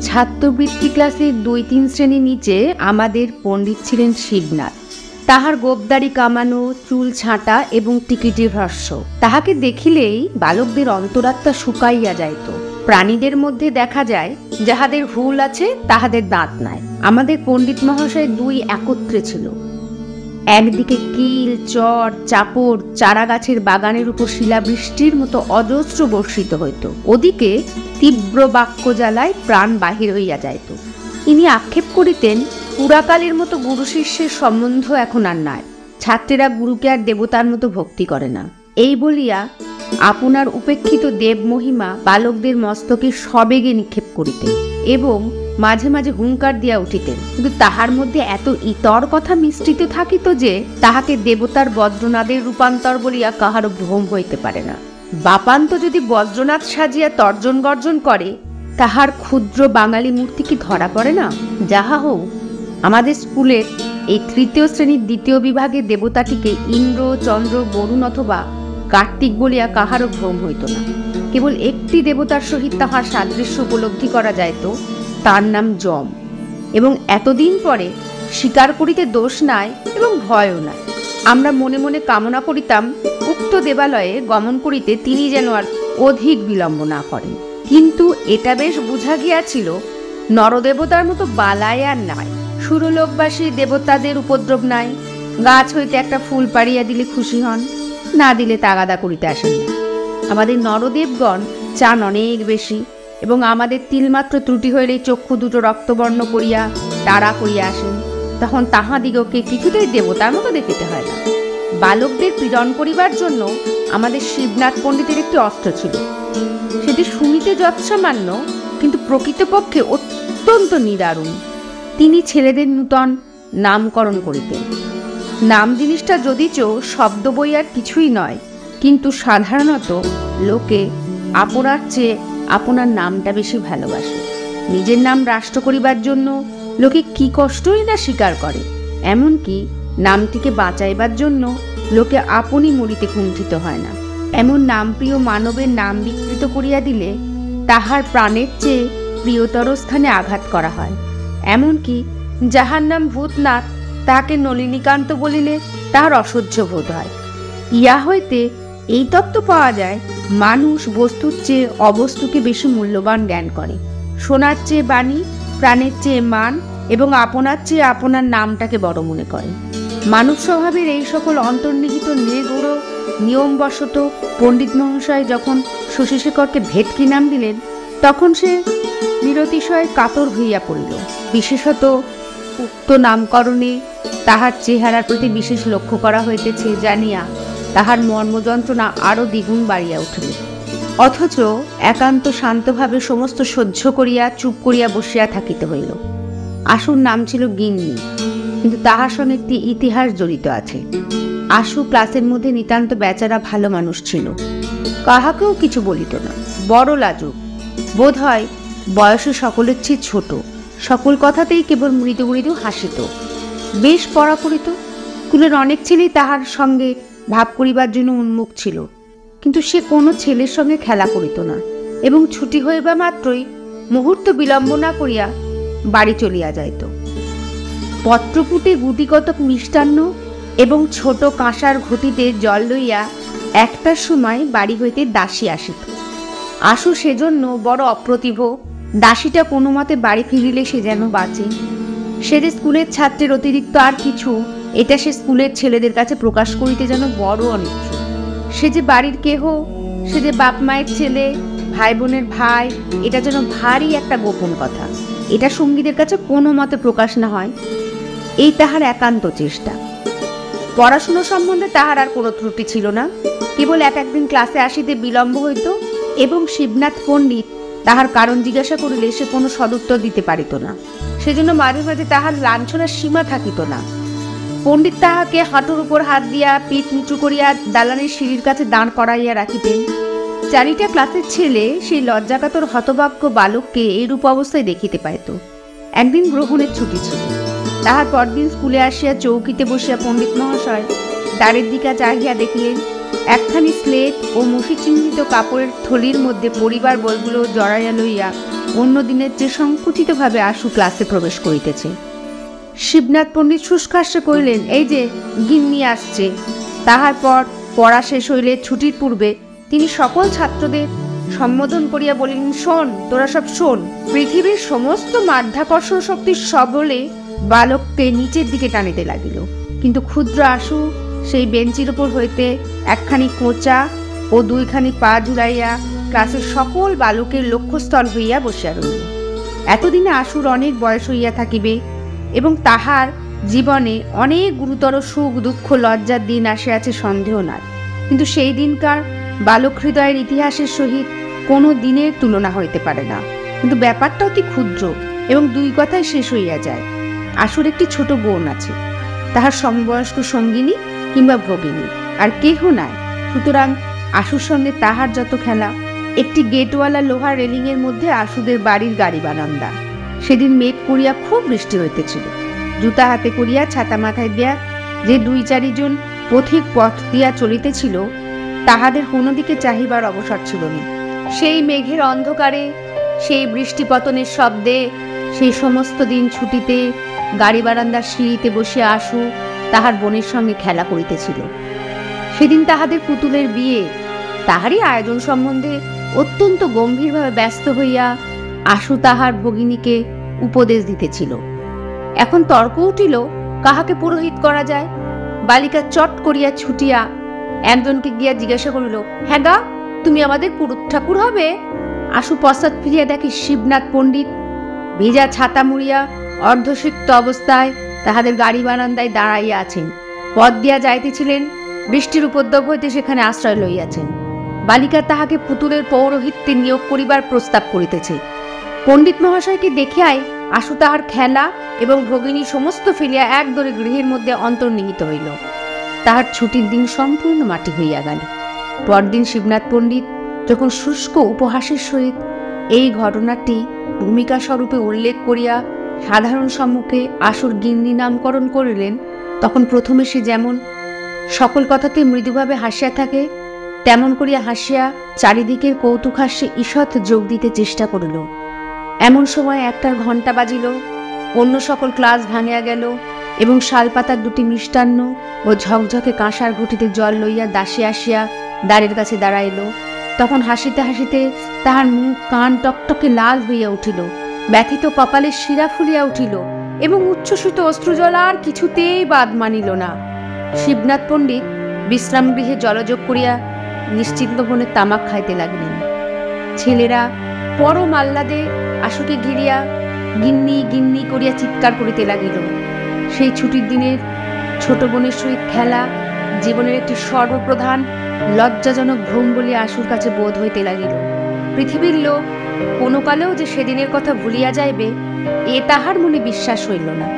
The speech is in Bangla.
ছাত্রবৃত্তি ক্লাসে ২-৩ শ্রেণী নিচে আমাদের পণ্ডিত ছিলেন শিবনাথ। তাহার গোপদাড়ি কামানো, চুল ছাঁটা এবং টিকিটি ভ্রস্য। তাহাকে দেখিলেই বালকদের অন্তরাত্মা শুকাইয়া যাইত। প্রাণীদের মধ্যে দেখা যায় যাহাদের হুল আছে তাহাদের দাঁত নাই। আমাদের পণ্ডিত মহাশয় দুই একত্রে ছিল। একদিকে কিল, চর, চাপড় চারা গাছের বাগানের উপর শিলাবৃষ্টির মতো অজস্র বর্ষিত হইত, ওদিকে তীব্র বাক্য জ্বালায় প্রাণ বাহির হইয়া যাইত। ইনি আক্ষেপ করিতেন পুরাকালের মতো গুরু শিষ্যের সম্বন্ধ এখন আর নাই, ছাত্রেরা গুরুকে আর দেবতার মতো ভক্তি করে না। এই বলিয়া আপনার উপেক্ষিত দেব মহিমা বালকদের মস্তকে সবেগে নিক্ষেপ করিতেন এবং মাঝে মাঝে হুঙ্কার দিয়া উঠিতেন, কিন্তু তাহার মধ্যে এত ইতর কথা মিশ্রিত থাকিত যে তাহাকে দেবতার বজ্রনাদের রূপান্তর বলিয়া কাহারও ভ্রম হইতে পারে না। বাপান্ত যদি বজ্রনাথ সাজিয়া তর্জন গর্জন করে, তাহার ক্ষুদ্র বাঙালি মূর্তি কি ধরা পড়ে না? যাহা হোক, আমাদের স্কুলের এই ৩য় শ্রেণীর ২য় বিভাগে দেবতাটিকে ইন্দ্র, চন্দ্র, বরুণ অথবা কার্তিক বলিয়া কাহারও ভ্রম হইত না। কেবল একটি দেবতার সহিত তাহার সাদৃশ্য উপলব্ধি করা যাইত, তার নাম যম। এবং এতদিন পরে স্বীকার করিতে দোষ নাই এবং ভয়ও নাই। আমরা মনে মনে কামনা করিতাম উক্ত দেবালয়ে গমন করিতে তিনি যেন আর অধিক বিলম্ব না করেন। কিন্তু এটা বেশ বুঝা গিয়াছিল নরদেবতার মতো বালাই আর নাই। সুরলোকবাসী দেবতাদের উপদ্রব নাই। গাছ হইতে একটা ফুল পাড়িয়া দিলে খুশি হন, না দিলে তাগাদা করিতে আসেন না। আমাদের নরদেবগণ চান অনেক বেশি এবং আমাদের তিলমাত্র ত্রুটি হইলেই চক্ষু দুটো রক্তবর্ণ করিয়া তাড়া করিয়া আসেন। তখন তাহাদিগকে কিছুতেই দেবতার মতো দেখিতে হয় না। বালকদের পীড়ন করিবার জন্য আমাদের শিবনাথ পণ্ডিতের একটি অস্ত্র ছিল। সেটি শুনিতে যৎসামান্য, কিন্তু প্রকৃতপক্ষে অত্যন্ত নিদারুণ। তিনি ছেলেদের নূতন নামকরণ করিতেন। নাম জিনিসটা যদিচ শব্দ বই আর কিছুই নয়, কিন্তু সাধারণত লোকে আপনার চেয়ে আপনার নামটা বেশি ভালোবাসে। নিজের নাম রাষ্ট্র করিবার জন্য লোকে কি কষ্টই না স্বীকার করে। এমনকি নামটিকে বাঁচাইবার জন্য লোকে আপনি মরিতে কুণ্ঠিত হয় না। এমন নামপ্রিয় মানবের নাম বিকৃত করিয়া দিলে তাহার প্রাণের চেয়ে প্রিয়তর স্থানে আঘাত করা হয়। এমনকি যাহার নাম ভূতনাথ, তাহাকে নলিনীকান্ত বলিলে তাহার অসহ্য বোধ হয়। ইহা হইতে এই তত্ত্ব পাওয়া যায়, মানুষ বস্তুর চেয়ে অবস্তুকে বেশি মূল্যবান জ্ঞান করে। সোনার চেয়ে বাণী, প্রাণের চেয়ে মান এবং আপনার চেয়ে আপনার নামটাকে বড় মনে করে। মানব স্বভাবের এই সকল অন্তর্নিহিত নির্গুড় নিয়মবশত পণ্ডিত মহাশয় যখন শশীশেখরকে ভেটকি নাম দিলেন, তখন সে নিরতিশয় কাতর হইয়া পড়িল। বিশেষত উক্ত নামকরণে তাহার চেহারার প্রতি বিশেষ লক্ষ্য করা হইতেছে জানিয়া তাহার মর্মযন্ত্রণা আরো দ্বিগুণ বাড়িয়া উঠিল। অথচ একান্ত শান্তভাবে সমস্ত সহ্য করিয়া চুপ করিয়া বসিয়া থাকিতে হইল। আশুর নাম ছিল গিন্নি, কিন্তু তাহার সঙ্গে একটি ইতিহাস জড়িত আছে। আশু ক্লাসের মধ্যে নিতান্ত বেচারা ভালো মানুষ ছিল, কাহাকেও কিছু বলিত না, বড় লাজুক, বোধ হয় বয়সে সকলের চেয়ে ছোট, সকল কথাতেই কেবল মৃদু মৃদু হাসিত, বেশ পড়া পড়িত। স্কুলের অনেক ছেলেই তাহার সঙ্গে ভাব করিবার জন্য উন্মুখ ছিল, কিন্তু সে কোনো ছেলের সঙ্গে খেলা করিত না এবং ছুটি হইবা মাত্রই মুহূর্ত বিলম্ব না করিয়া বাড়ি চলিয়া যাইত। পত্রপুটে গুটিকতক মিষ্টান্ন এবং ছোট কাঁসার ঘটিতে জল লইয়া একটার সময় বাড়ি হইতে দাসী আসিত। আশু সেজন্য বড় অপ্রতিভ। দাসীটা কোনো মতে বাড়ি ফিরিলে সে যেন বাঁচে। সে যে স্কুলের ছাত্রের অতিরিক্ত আর কিছু, এটা সে স্কুলের ছেলেদের কাছে প্রকাশ করিতে যেন বড় অনিচ্ছুক। সে যে বাড়ির কেহ, সে যে বাপ মায়ের ছেলে, ভাই বোনের ভাই, এটা যেন ভারী একটা গোপন কথা। এটা সঙ্গীদের কাছে কোনো মতে প্রকাশ না হয়, এই তাহার একান্ত চেষ্টা। পড়াশুনো সম্বন্ধে তাহার আর কোনো ত্রুটি ছিল না, কেবল একদিন ক্লাসে আসিতে বিলম্ব হইত এবং শিবনাথ পণ্ডিত তাহার কারণ জিজ্ঞাসা করিলে সে কোনো সদুত্তর দিতে পারিত না। সেজন্য মাঝে মাঝে তাহার লাঞ্ছনার সীমা থাকিত না। পণ্ডিত তাহাকে হাঁটুর উপর হাত দিয়া পিঠ নিচু করিয়া দালানের সিঁড়ির কাছে দাঁড় করাইয়া রাখিতেন। চারিটা ক্লাসের ছেলে সেই লজ্জাকাতর হতভাগ্য বালককে এইরূপ অবস্থায় দেখিতে পাইত। একদিন গ্রহণের ছুটি ছিল। তাহার পরদিন স্কুলে আসিয়া চৌকিতে বসিয়া পণ্ডিত মহাশয় দ্বারের দিকে চাহিয়া দেখিলেন একখানি স্লেট ও মসি চিহ্নিত কাপড়ের থলির মধ্যে পরিবার বইগুলো জড়াইয়া লইয়া অন্য দিনের যে সংকুচিতভাবে আশু ক্লাসে প্রবেশ করিতেছে। শিবনাথ পণ্ডিত শুষ্কাস্যে কহিলেন, এই যে গিন্নি আসছে। তাহার পর পড়া শেষ হইলে ছুটির পূর্বে তিনি সকল ছাত্রদের সম্বোধন করিয়া বলিলেন, শোন, তোরা সব শোন। পৃথিবীর সমস্ত মাধ্যাকর্ষণ শক্তির সবলে বালককে নিচের দিকে টানিতে লাগিল, কিন্তু ক্ষুদ্র আশু সেই বেঞ্চির উপর হইতে একখানি কোঁচা ও দুইখানি পা জুড়াইয়া ক্লাসের সকল বালকের লক্ষ্যস্থল হইয়া বসিয়া রহিল। এতদিনে আশুর অনেক বয়স হইয়া থাকিবে এবং তাহার জীবনে অনেক গুরুতর সুখ দুঃখ লজ্জার দিন আসিয়াছে সন্দেহ নাই, কিন্তু সেই দিনকার বালক হৃদয়ের ইতিহাসের সহিত কোনো দিনের তুলনা হইতে পারে না। কিন্তু ব্যাপারটা অতি ক্ষুদ্র এবং দুই কথায় শেষ হইয়া যায়। আশুর একটি ছোট বোন আছে, তাহার সমবয়স্ক সঙ্গিনী কিংবা ভগিনী আর কেহ নাই। সুতরাং আশুর সঙ্গে তাহার যত খেলা। একটি গেটওয়ালা লোহার রেলিংয়ের মধ্যে আশুদের বাড়ির গাড়ি বারান্দা। সেদিন মেঘ করিয়া খুব বৃষ্টি হইতেছিল। জুতা হাতে করিয়া ছাতা মাথায় দিয়া যে দুই চারিজন পথিক পথ দিয়া চলিতেছিল, তাহাদের কোনো দিকে চাহিবার অবসর ছিল না। সেই মেঘের অন্ধকারে, সেই বৃষ্টি পতনের শব্দে, সেই সমস্ত দিন ছুটিতে গাড়ি বারান্দার সিঁড়িতে বসিয়া আশু তাহার বোনের সঙ্গে খেলা করিতেছিল। সেদিন তাহাদের পুতুলের বিয়ে। তাহারই আয়োজন সম্বন্ধে অত্যন্ত গম্ভীরভাবে ব্যস্ত হইয়া আশু তাহার ভগিনীকে উপদেশ দিতেছিল। এখন তর্ক উঠিল, কাহাকে পুরোহিত করা যায়। বালিকা চট করিয়া ছুটিয়া একজনকে গিয়া জিজ্ঞাসা করিল, হ্যাঁ গা, তুমি আমাদের পুরুত ঠাকুর হবে? আশু পশ্চাৎ ফিরিয়া দেখি শিবনাথ পণ্ডিত ভেজা ছাতা মুড়িয়া অর্ধসিক্ত অবস্থায় তাহাদের গাড়ি বারান্দায় দাঁড়াইয়া আছেন। পথ দিয়া যাইতেছিলেন, বৃষ্টির উপদ্রব হইতে সেখানে আশ্রয় লইয়াছেন। বালিকা তাহাকে পুতুলের পৌরোহিত্যে নিয়োগ করিবার প্রস্তাব করিতেছে। পণ্ডিত মহাশয়কে দেখিয়াই আশু তাহার খেলা এবং ভগিনী সমস্ত ফেলিয়া একদরে গৃহের মধ্যে অন্তর্নিহিত হইল। তাহার ছুটির দিন সম্পূর্ণ মাটি হইয়া গেল। পরদিন শিবনাথ পণ্ডিত যখন শুষ্ক উপহাসের সহিত এই ঘটনাটি ভূমিকা স্বরূপে উল্লেখ করিয়া সাধারণ সম্মুখে আশুর গিন্নি নামকরণ করিলেন, তখন প্রথমে সে যেমন সকল কথাতে মৃদুভাবে হাসিয়া থাকে, তেমন করিয়া হাসিয়া চারিদিকের কৌতুকহাস্যে ঈষৎ যোগ দিতে চেষ্টা করিল। এমন সময় একটার ঘণ্টা বাজিল, অন্য সকল ক্লাস ভাঙিয়া গেল এবং শালপাতার দুটি মিষ্টান্ন ও ঝকঝকে কাঁসার ঘটিতে জল লইয়া দাসী আসিয়া দ্বারের কাছে দাঁড়াইল। তখন হাসিতে হাসিতে তাহার মুখ কান টকটকে লাল হইয়া উঠিল, ব্যথিত কপালে শিরা ফুলিয়া উঠিল এবং উচ্ছ্বসিত অশ্রুজল আর কিছুতেই বাদ মানিল না। শিবনাথ পণ্ডিত বিশ্রাম গৃহে জলযোগ করিয়া নিশ্চিন্ত মনে তামাক খাইতে লাগিলেন। ছেলেরা পরম আহ্লাদে আশুকে ঘিরিয়া গিন্নি গিন্নি করিয়া চিৎকার করিতে লাগিল। সেই ছুটির দিনের ছোট বোনের সহিত খেলা জীবনের একটি সর্বপ্রধান লজ্জাজনক ভ্রম বলিয়া আশুর কাছে বোধ হইতে লাগিল। পৃথিবীর লোক কোনো কালেও যে সেদিনের কথা ভুলিয়া যাইবে, এ তাহার মনে বিশ্বাস হইল না।